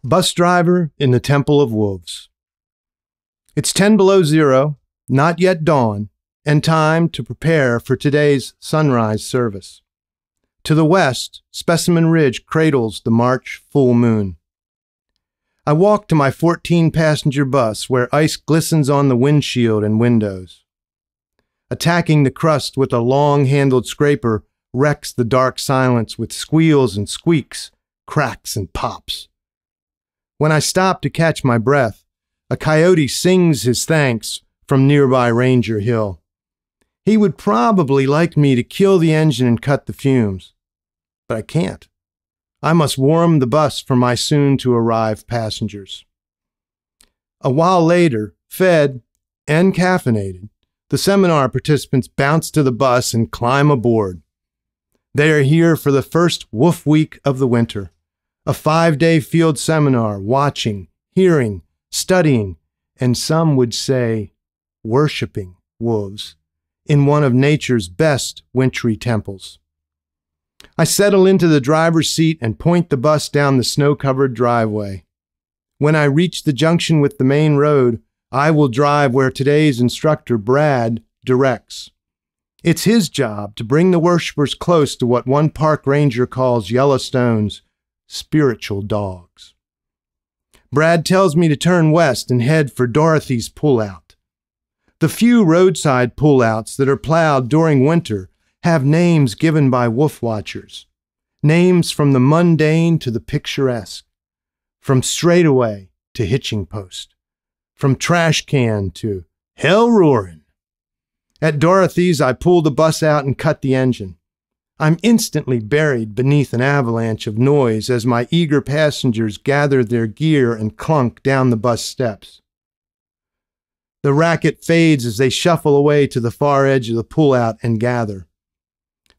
Bus driver in the Temple of Wolves. It's 10 below zero, not yet dawn, and time to prepare for today's sunrise service. To the west, Specimen Ridge cradles the March full moon. I walk to my 14-passenger bus where ice glistens on the windshield and windows. Attacking the crust with a long-handled scraper wrecks the dark silence with squeals and squeaks, cracks and pops. When I stop to catch my breath, a coyote sings his thanks from nearby Ranger Hill. He would probably like me to kill the engine and cut the fumes, but I can't. I must warm the bus for my soon-to-arrive passengers. A while later, fed and caffeinated, the seminar participants bounce to the bus and climb aboard. They are here for the first Wolf Week of the winter, a 5-day field seminar watching, hearing, studying, and some would say worshiping wolves in one of nature's best wintry temples. I settle into the driver's seat and point the bus down the snow-covered driveway. When I reach the junction with the main road, I will drive where today's instructor, Brad, directs. It's his job to bring the worshipers close to what one park ranger calls Yellowstone's spiritual dogs. Brad tells me to turn west and head for Dorothy's Pullout. The few roadside pullouts that are plowed during winter have names given by wolf watchers, names from the mundane to the picturesque, from straightaway to hitching post, from trash can to hell roaring. At Dorothy's, I pull the bus out and cut the engine. I'm instantly buried beneath an avalanche of noise as my eager passengers gather their gear and clunk down the bus steps. The racket fades as they shuffle away to the far edge of the pullout and gather.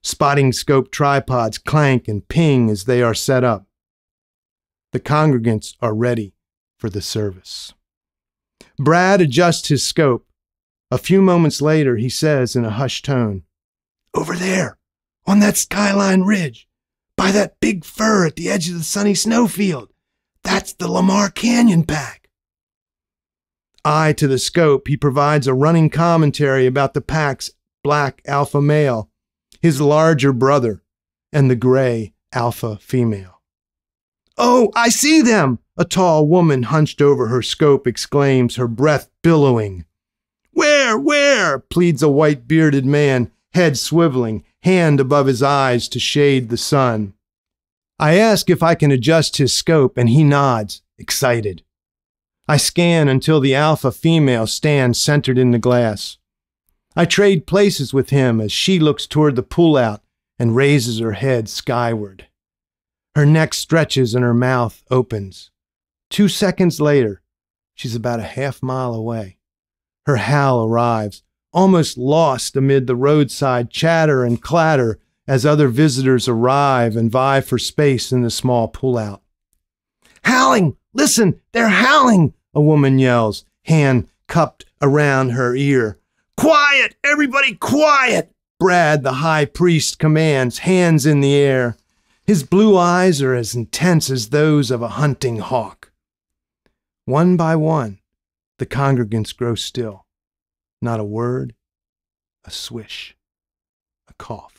Spotting scope tripods clank and ping as they are set up. The congregants are ready for the service. Brad adjusts his scope. A few moments later, he says in a hushed tone, "Over there, on that skyline ridge, by that big fir at the edge of the sunny snowfield, that's the Lamar Canyon pack." Eye to the scope, he provides a running commentary about the pack's black alpha male, his larger brother, and the gray alpha female. "Oh, I see them!" a tall woman hunched over her scope exclaims, her breath billowing. Where?" pleads a white-bearded man, head swiveling, hand above his eyes to shade the sun. I ask if I can adjust his scope, and he nods, excited. I scan until the alpha female stands centered in the glass. I trade places with him as she looks toward the pullout and raises her head skyward. Her neck stretches and her mouth opens. 2 seconds later, she's about a half-mile away. Her howl arrives, almost lost amid the roadside chatter and clatter as other visitors arrive and vie for space in the small pullout. "Howling! Listen, they're howling!" a woman yells, hand cupped around her ear. "Quiet! Everybody quiet!" Brad, the high priest, commands, hands in the air. His blue eyes are as intense as those of a hunting hawk. One by one, the congregants grow still. Not a word, a swish, a cough.